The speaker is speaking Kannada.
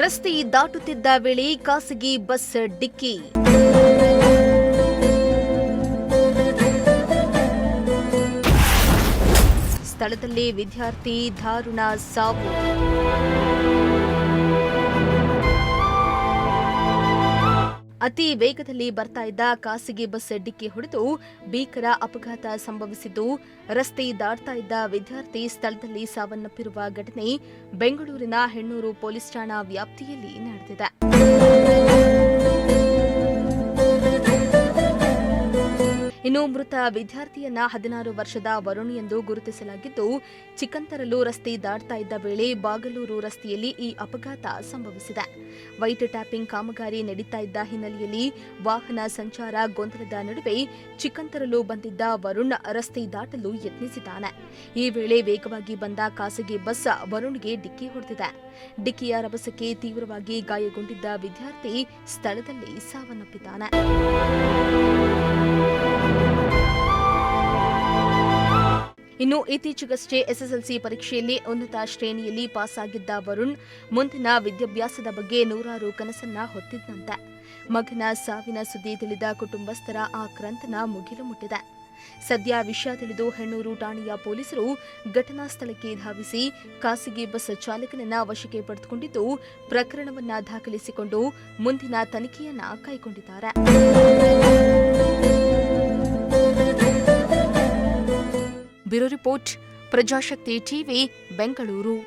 ರಸ್ತೆ ದಾಟುತ್ತಿದ್ದ ವೇಳೆ ಖಾಸಗಿ ಬಸ್ ಡಿಕ್ಕಿ. ಸ್ಥಳದಲ್ಲೇ ವಿದ್ಯಾರ್ಥಿ ದಾರುಣ ಸಾವು. ಅತಿ ವೇಗದಲ್ಲಿ ಬರ್ತಾ ಇದ್ದ ಖಾಸಗಿ ಬಸ್ ಡಿಕ್ಕಿ ಹೊಡೆದು ಭೀಕರ ಅಪಘಾತ ಸಂಭವಿಸಿದ್ದು, ರಸ್ತೆ ದಾಟ್ತಾ ಇದ್ದ ವಿದ್ಯಾರ್ಥಿ ಸ್ಥಳದಲ್ಲಿ ಸಾವನ್ನಪ್ಪಿರುವ ಘಟನೆ ಬೆಂಗಳೂರಿನ ಹೆಣ್ಣೂರು ಪೊಲೀಸ್ ಠಾಣಾ ವ್ಯಾಪ್ತಿಯಲ್ಲಿ ನಡೆದಿದೆ. ಇನ್ನು ಮೃತ ವಿದ್ಯಾರ್ಥಿಯನ್ನ 16 ವರ್ಷದ ವರುಣ್ ಎಂದು ಗುರುತಿಸಲಾಗಿದ್ದು, ಚಿಕ್ಕಂತರಲು ರಸ್ತೆ ದಾಟ್ತಾ ಇದ್ದ ವೇಳೆ ಬಾಗಲೂರು ರಸ್ತೆಯಲ್ಲಿ ಈ ಅಪಘಾತ ಸಂಭವಿಸಿದೆ. ವೈಟ್ ಟ್ಯಾಪಿಂಗ್ ಕಾಮಗಾರಿ ನಡೀತಾ ಇದ್ದ ಹಿನ್ನೆಲೆಯಲ್ಲಿ ವಾಹನ ಸಂಚಾರ ಗೊಂದಲದ ನಡುವೆ ಚಿಕ್ಕಂತರಲು ಬಂದಿದ್ದ ವರುಣ್ ರಸ್ತೆ ದಾಟಲು ಯತ್ನಿಸಿದ್ದಾನೆ. ಈ ವೇಳೆ ವೇಗವಾಗಿ ಬಂದ ಖಾಸಗಿ ಬಸ್ ವರುಣ್ಗೆ ಡಿಕ್ಕಿ ಹೊಡೆದಿದೆ. ಡಿಕ್ಕಿಯ ರಭಸಕ್ಕೆ ತೀವ್ರವಾಗಿ ಗಾಯಗೊಂಡಿದ್ದ ವಿದ್ಯಾರ್ಥಿ ಸ್ಥಳದಲ್ಲಿ ಸಾವನ್ನಪ್ಪಿದ್ದಾನೆ. ಇನ್ನು ಇತ್ತೀಚೆಗಷ್ಟೇ ಎಸ್ಎಸ್ಎಲ್ಸಿ ಪರೀಕ್ಷೆಯಲ್ಲಿ ಉನ್ನತ ಶ್ರೇಣಿಯಲ್ಲಿ ಪಾಸ್ ಆಗಿದ್ದ ವರುಣ್ ಮುಂದಿನ ವಿದ್ಯಾಭ್ಯಾಸದ ಬಗ್ಗೆ ನೂರಾರು ಕನಸನ್ನ ಹೊತ್ತಿದ್ದಂತೆ. ಮಗನ ಸಾವಿನ ಸುದ್ದಿ ತಿಳಿದ ಕುಟುಂಬಸ್ಥರ ಆಕ್ರಂದನ ಮುಗಿಲು ಮುಟ್ಟಿದೆ. ಸದ್ಯ ವಿಷಯ ತಿಳಿದು ಹೆಣ್ಣೂರು ಠಾಣೆಯ ಪೊಲೀಸರು ಘಟನಾ ಸ್ಥಳಕ್ಕೆ ಧಾವಿಸಿ ಖಾಸಗಿ ಬಸ್ ಚಾಲಕನನ್ನ ವಶಕ್ಕೆ ಪಡೆದುಕೊಂಡಿದ್ದು, ಪ್ರಕರಣವನ್ನ ದಾಖಲಿಸಿಕೊಂಡು ಮುಂದಿನ ತನಿಖೆಯನ್ನ ಕೈಗೊಂಡಿದ್ದಾರೆ. Bureau report, Prajashakti TV, Bengaluru.